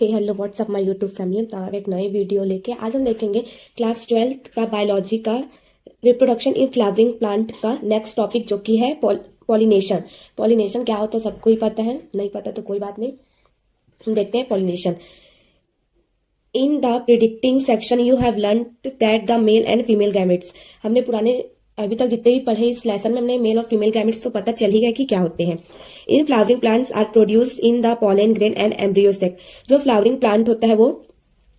Hey hello what's up my YouTube family. हम एक नए वीडियो लेके आज हम देखेंगे क्लास 12th का बायोलॉजी का रिप्रोडक्शन इन फ्लावरिंग प्लांट का नेक्स्ट टॉपिक, जो कि है पॉलिनेशन। पॉलिनेशन क्या होता है सबको ही पता है, नहीं पता तो कोई बात नहीं, हम देखते हैं pollination. In the predicting section you have learn that the male and female gametes. हमने पुराने अभी तक जितने भी पढ़े इस लेसन में हमने मेल और फीमेल गैमेट्स तो पता चल ही गया कि क्या होते हैं। In flowering plants are produce in the pollen grain and embryo sac. जो फ्लावरिंग प्लांट होता है वो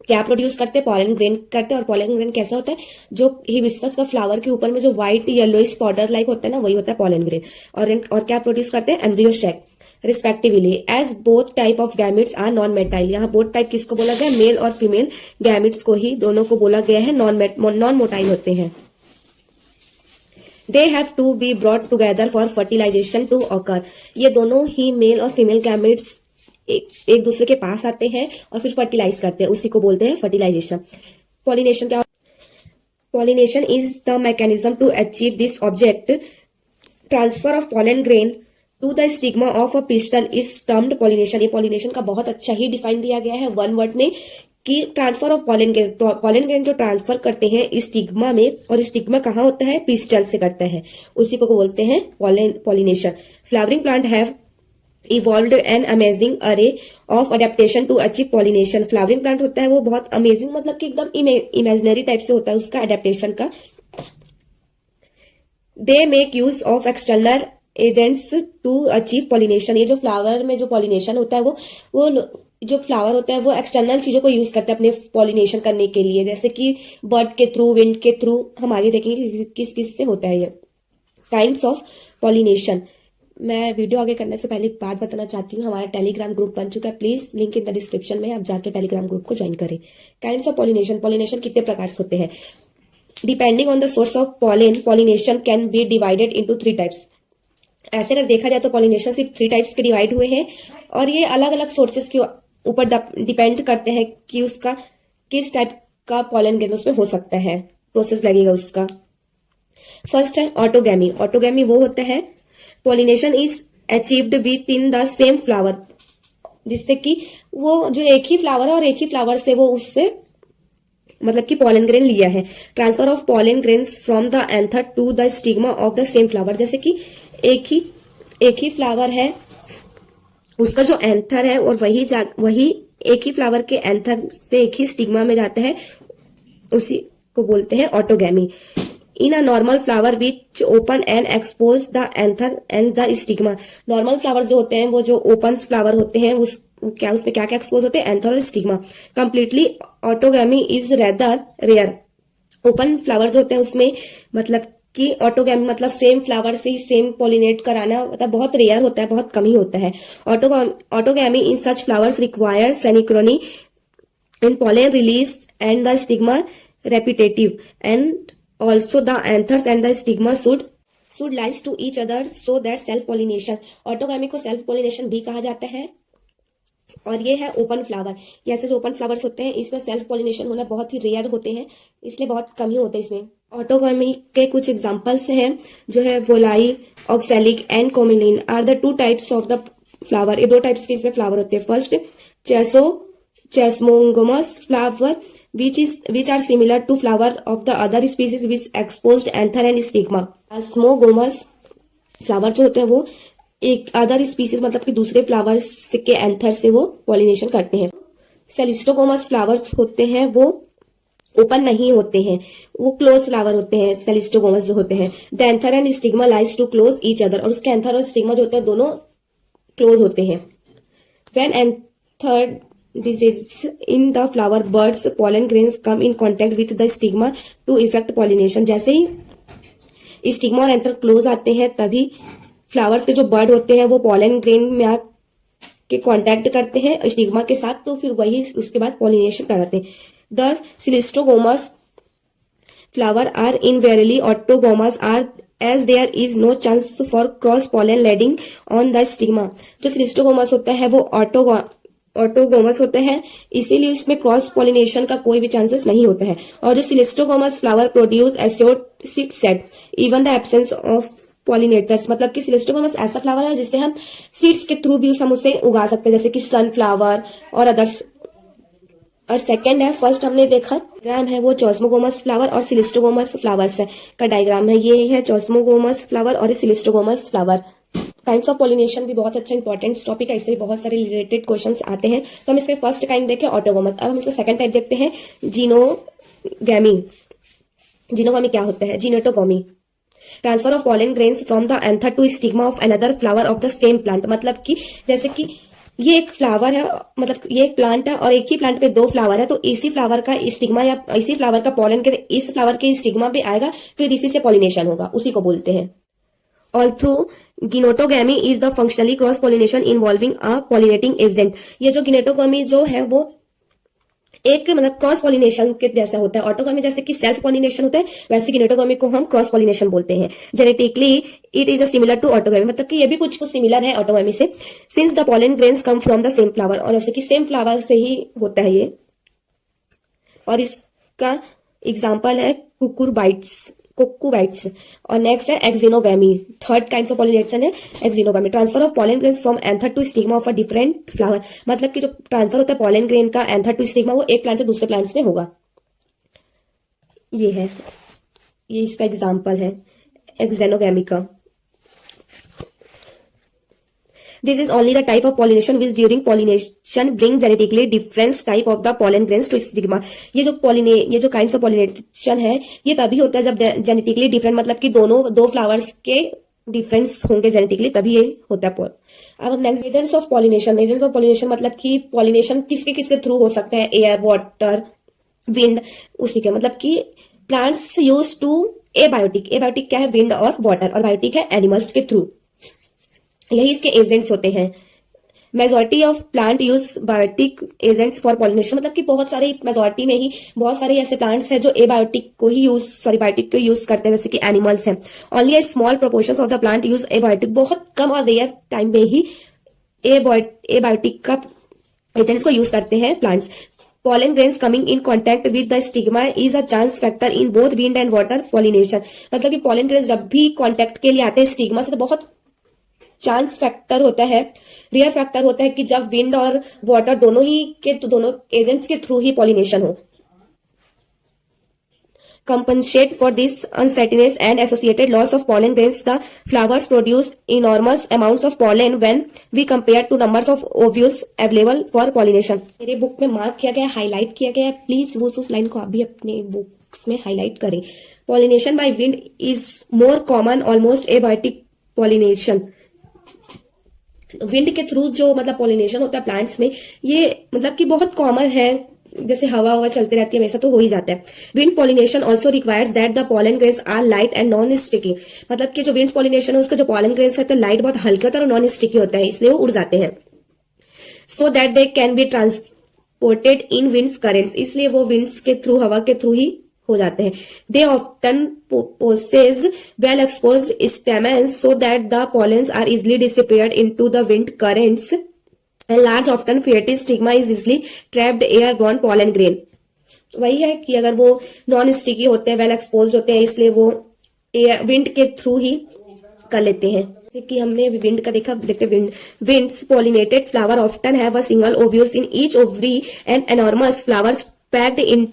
क्या प्रोड्यूस करते हैं? पॉलन ग्रेन करते हैं। और पॉलन ग्रेन कैसा होता है? जो हिबिस्कस का फ्लावर के ऊपर में जो व्हाइट येलोइश पाउडर लाइक होता है ना, वही होता है पॉलन ग्रेन। और क्या प्रोड्यूस करते हैं? Embryo sac respectively. As both type of gametes are non motile. यहाँ बोथ टाइप किसको बोला गया? मेल और फीमेल गैमिट्स को ही दोनों को बोला गया है नॉन मोटाइल होते हैं। They have to be brought together for fertilization to occur। ये दोनों ही मेल और फीमेल गैमेट्स एक दूसरे के पास आते हैं और फिर फर्टिलाइज करते हैं, उसी को बोलते हैं फर्टिलाइजेशन। पॉलिनेशन क्या? Pollination is the mechanism to achieve this object. Transfer of pollen grain to the stigma of a pistil is termed pollination. ये पॉलिनेशन का बहुत अच्छा ही डिफाइन दिया गया है वन वर्ड में कि ट्रांसफर ऑफ पॉलन ग्रेन जो ट्रांसफर करते हैं स्टिग्मा में, और स्टिग्मा कहाँ होता है? पिस्टल से करता है, उसी को बोलते हैं pollination. Flowering plant have evolved an amazing array of adaptation to achieve pollination. Flowering plant होता है वो बहुत अमेजिंग, मतलब कि एकदम इमेजिनरी टाइप से होता है उसका अडेप्टेशन का। They make use of external agents to achieve pollination. ये जो फ्लावर में जो पॉलिनेशन होता है वो जो फ्लावर होता है वो एक्सटर्नल चीजों को यूज करते हैं अपने पॉलिनेशन करने के लिए, जैसे कि बर्ड के थ्रू, विंड के थ्रू। हम आगे देखेंगे किस किस से होता है ये काइंड्स ऑफ पॉलिनेशन। मैं वीडियो आगे करने से पहले एक बात बताना चाहती हूँ, हमारा टेलीग्राम ग्रुप बन चुका है, please link in the description में, आप जाके टेलीग्राम ग्रुप को ज्वाइन करें। Kinds of pollination. पॉलिनेशन कितने प्रकार से होते हैं? Depending on the source of pollen, pollination can be divided into 3 types. ऐसे अगर देखा जाए तो पॉलिनेशन सिर्फ 3 टाइप्स के डिवाइड हुए हैं, और ये अलग अलग सोर्सेस के ऊपर डिपेंड करते हैं कि उसका किस टाइप का पॉलन ग्रेन उसमें हो सकता है, प्रोसेस लगेगा उसका। फर्स्ट है ऑटोगैमी। ऑटोगैमी वो होता है pollination is achieved with in the same flower, जिससे कि वो जो एक ही फ्लावर है और एक ही फ्लावर से वो उससे मतलब कि पॉलन ग्रेन लिया है। Transfer of pollen grains from the anther to the stigma of the same flower. जैसे कि एक ही फ्लावर है, उसका जो एंथर है और वही एक ही फ्लावर के एंथर से एक ही स्टिग्मा में जाता है, उसी को बोलते हैं autogamy. In a normal flower which open and expose the anther and the stigma. Normal flower जो होते हैं वो जो ओपन फ्लावर होते हैं उसमें क्या क्या एक्सपोज होते हैं? एंथर और stigma. Completely autogamy is rather rare. Open flower जो होते हैं उसमें मतलब कि ऑटोगैमी मतलब सेम फ्लावर से ही सेम पॉलिनेट कराना मतलब बहुत रेयर होता है, बहुत कम ही होता है। Autogamy in such flowers require synchrony in pollen release and the stigma receptivity and also the anthers and the stigma should lies to each other so that self pollination. Autogamy को self pollination भी कहा जाता है। और ये है open flower. ये ऐसे जो ओपन फ्लावर्स होते हैं इसमें सेल्फ पॉलिनेशन होना बहुत ही रेयर होते हैं, इसलिए बहुत कम ही होते हैं इसमें। ऑटोगैमी के कुछ एग्जांपल्स हैं जो है viola, oxalis and commelina are the 2 types of the flower. ये 2 टाइप्स के इसमें फ्लावर होते हैं। First chasmogamous flower which are similar to flower of the other species with exposed anther and stigma। Chasmogamous flower जो होते हैं वो एक अदर स्पीसीज मतलब कि दूसरे फ्लावर्स के एंथर से वो पॉलिनेशन करते हैं। सेलिस्टोगोमस फ्लावर्स होते हैं वो ओपन नहीं होते हैं, वो क्लोज फ्लावर होते हैं। सेलिस्टोगोमस जो होते हैं the anther and stigma lies too close each other, और उसके एंथर और स्टिग्मा जो होते हैं दोनों क्लोज होते हैं। When anther disease in the flower buds pollen grains come in contact with the stigma to effect pollination। जैसे ही स्टिग्मा और एंथर क्लोज आते हैं तभी फ्लावर्स के जो बर्ड होते हैं वो पॉलन ग्रेन में आके कांटेक्ट करते हैं स्टिग्मा के साथ, तो फिर वही उसके बाद पॉलिनेशन कराते हैं। The cleistogamous flower are invariably autogamous are as there is no chance for cross pollen landing on the stigma. जो सिलिस्टोगोमस होता है वो ऑटोगोमस होते हैं, इसीलिए इसमें क्रॉस पॉलिनेशन का कोई भी चांसेस नहीं होता है। और जो cleistogamous flower produce assured seed set even the absence of pollinators. मतलब कि सिलिस्टोगोमस ऐसा फ्लावर है जिससे हम सीड्स के थ्रू भी हम उसे उगा सकते हैं, जैसे कि सनफ्लावर और अदर्स और सेकंड है, फर्स्ट हमने देखा डायग्राम है वो चॉस्मोगोमस फ्लावर और सिलिस्ट्रोगोमस फ्लावर्स है का डायग्राम है, ये है चॉस्मोगोमस फ्लावर और सिलिस्ट्रोगोमस फ्लावर। काइंड्स ऑफ पॉलिनेशन भी बहुत अच्छा इंपॉर्टेंट टॉपिक है, इससे भी बहुत सारे रिलेटेड क्वेश्चंस आते हैं। तो हम इसके फर्स्ट काइंड देखें ऑटोगोमस। अब हम इसका सेकंड टाइप देखते हैं जीनोगैमी। जीनोगैमी क्या होता है? Geitonogamy, transfer of pollen grains from the anther to stigma of another flower of the same plant. मतलब कि जैसे कि ये एक फ्लावर है, मतलब ये एक प्लांट है और एक ही प्लांट पे दो फ्लावर है, तो इसी फ्लावर का स्टिग्मा या इसी फ्लावर का पॉलन ग्रेन इस फ्लावर के स्टिग्मा पे आएगा, फिर इसी से पॉलिनेशन होगा, उसी को बोलते हैं। ऑल थ्रू गिनोटोगैमी is the functionally cross pollination involving a pollinating agent. ये जो गिनेटोगैमी जो है वो एक मतलब क्रॉस पॉलिनेशन के जैसा होता है। ऑटोगैमी जैसे कि सेल्फ पॉलिनेशन होता है, वैसे गिनेटोगैमी को हम क्रॉस पॉलिनेशन बोलते हैं। Genetically it is a similar to autogamy, मतलब कि ये भी कुछ सिमिलर है ऑटोगैमी से। Since the pollen grains come from the same flower, और जैसे कि सेम फ्लावर से ही होता है ये। और इसका एग्जाम्पल है कुकुबाइट्स। और नेक्स्ट है xenogamy. Third kind of pollination है xenogamy, transfer of pollen grains from anther to stigma of a different flower. मतलब कि जो ट्रांसफर होता है पॉलन ग्रेन का एंथर टू स्टिग्मा, वो एक प्लांट से दूसरे प्लांट्स में होगा। ये है, ये इसका एग्जाम्पल है एक्सिनोगैमी का। This is only the type of pollination which during pollination brings genetically different type of the pollen grains to stigma। ये जो kinds of pollination है, ये तभी होता है जब genetically different, मतलब कि दो फ्लावर्स के डिफरेंस होंगे जेनेटिकली, तभी ये होता है। अब next agents of pollination. Agents of pollination मतलब कि पॉलिनेशन किसके किसके थ्रू हो सकते हैं? एयर, वाटर, विंड, उसी के मतलब कि plants use to abiotic. Abiotic क्या है? विंड और वाटर, और बायोटिक है एनिमल्स के थ्रू। यही इसके एजेंट्स होते हैं। Majority of plant use biotic agents for pollination, मतलब कि बहुत सारे मेजॉरिटी में ही बहुत सारे ऐसे प्लांट्स हैं जो बायोटिक को यूज करते हैं, जैसे कि एनिमल्स हैं। Only a small proportion of the plant use abiotic, बहुत कम और रेयर टाइम में ही एबायोटिक का एजेंट्स को यूज करते हैं plants. pollen grains coming in contact with the stigma is a chance factor in both wind and water pollination। मतलब कि pollen grains जब भी कांटेक्ट के लिए आते हैं स्टिग्मा से, तो बहुत चांस फैक्टर होता है, रियर फैक्टर होता है कि जब विंड और वाटर दोनों एजेंट्स के थ्रू ही पॉलिनेशन हो। compensate for this uncertainty and associated loss of pollen grains, the flowers produce enormous amounts of pollen when we compare to numbers of ovules available for pollination। मेरे book में mark किया गया, highlight किया गया है, please वो उस line को आप भी अपने बुक्स में हाईलाइट करें। Pollination by wind is more common, almost abiotic pollination. Wind के थ्रू जो मतलब पॉलिनेशन होता है प्लांट्स में, ये मतलब कि बहुत कॉमन है, जैसे हवा चलती रहती है हमेशा, तो हो ही जाता है। Wind pollination also requires that the pollen grains are light and non sticky. मतलब कि जो विंड पॉलिनेशन है उसका जो पॉलन ग्रेन्स होता है लाइट बहुत हल्के होता है और नॉन स्टिकी होता है, इसलिए वो उड़ जाते हैं। So that they can be transported in winds currents, इसलिए वो विंड्स के थ्रू, हवा के थ्रू ही हो जाते हैं। दे often possess well exposed stamens so that the pollens are easily dissipated into the wind currents, and large often fatty stigma is easily trapped airborne pollen grain। वही है कि अगर वो नॉन स्टिकी होते हैं, वेल एक्सपोज्ड होते हैं, इसलिए वो विंड के थ्रू ही कर लेते हैं। जैसे कि हमने विंड का देखते winds pollinated flower often have a single ovules in each ovary and enormous flowers packed in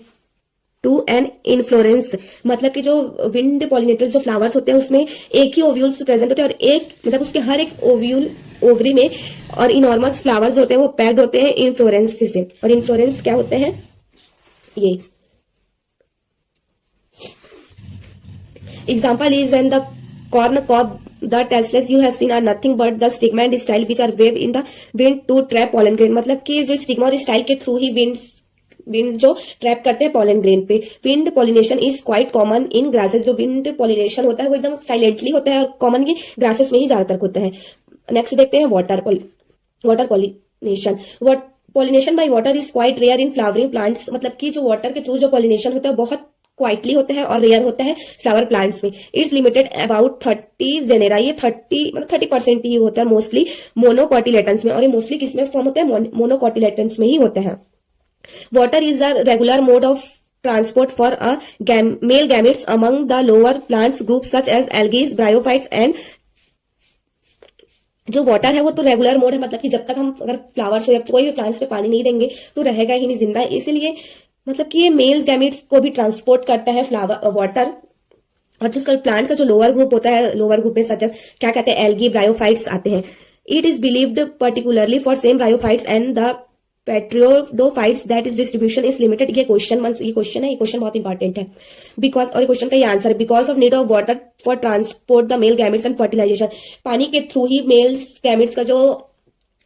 to an inflorescence. मतलब कि जो विंड पॉलिनेटर्स जो फ्लावर्स होते हैं उसमें एक ही ओव्यूल्स प्रेजेंट होते हैं, और एक मतलब उसके हर एक ओवरी में और इनॉर्मस फ्लावर्स होते हैं वो पैक्ड होते हैं इन्फ्लोरेंस से। और इन्फ्लोरेंस क्या होते हैं? ये example is an the corn cob, the tassels you have seen are nothing but the stigma and style which are waved in the wind to trap pollen grain। मतलब कि जो स्टिग्मा और स्टाइल के through ही wind जो trap करते हैं pollen grain पे। Wind pollination is quite common in grasses. जो विंड पॉलिनेशन होता है वो एकदम साइलेंटली होता है और कॉमन ये ग्रासेस में ही ज्यादातर होता है। नेक्स्ट देखते हैं water pollination. Pollination by water is quite rare in flowering plants. मतलब कि जो वाटर के थ्रू जो पॉलिनेशन होता है बहुत क्वाइटली होता है और रेयर होता है फ्लावर प्लांट्स में। इट्स लिमिटेड अबाउट 30 जेनेरा, ये 30% ही होता है मोस्टली मोनोकॉटिलेटन्स में। और ये मोस्टली किसमें फॉर्म होता है? मोनोकॉटिलेटन्स में ही होता है। Water is a regular mode of transport for a male gametes among the lower plants groups such as algae, bryophytes and जो वाटर है वो तो रेगुलर मोड है, मतलब कि जब तक हम अगर फ्लावर्स हो या कोई भी प्लांट्स पे पानी नहीं देंगे तो रहेगा ही नहीं जिंदा, इसीलिए मतलब कि ये मेल गैमेट्स को भी ट्रांसपोर्ट करता है फ्लावर वाटर। और जो उसका प्लांट का जो लोअर ग्रुप होता है, लोअर ग्रुप में सच क्या कहते हैं, एल्गी ब्रायोफाइट्स आते हैं। It is believed particularly for same bryophytes and the pteridophytes that is distribution is limited. ये क्वेश्चन है, ये क्वेश्चन बहुत इंपॉर्टेंट है। बिकॉज, और ये क्वेश्चन का ये आंसर है, because of need of water for transport the male gametes and fertilisation. पानी के थ्रू ही मेल्स गैमेट्स का जो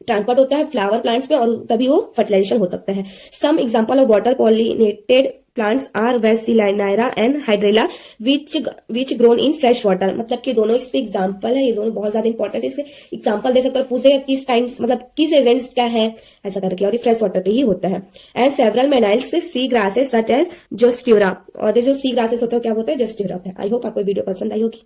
ट्रांसपोर्ट होता है फ्लावर प्लांट्स में, और तभी वो फर्टिलाइजेशन हो सकता है। Some example of water pollinated plants are vallisneria and hydrilla which grown in fresh water. मतलब कि दोनों इसके एग्जांपल है, ये दोनों बहुत ज्यादा इंपॉर्टेंट है। इससे एग्जांपल दे सकते हैं, पूछ देगा किस काइंड, मतलब किस एजेंट्स क्या है ऐसा करके, और ये फ्रेश वाटर पे ही होता है। And several marine sea grasses such as zostera, और ये जो सी ग्रासेस होते हैं क्या होता है, जोस्ट्यूरा होता है। आई होप आपको वीडियो पसंद आई होगी।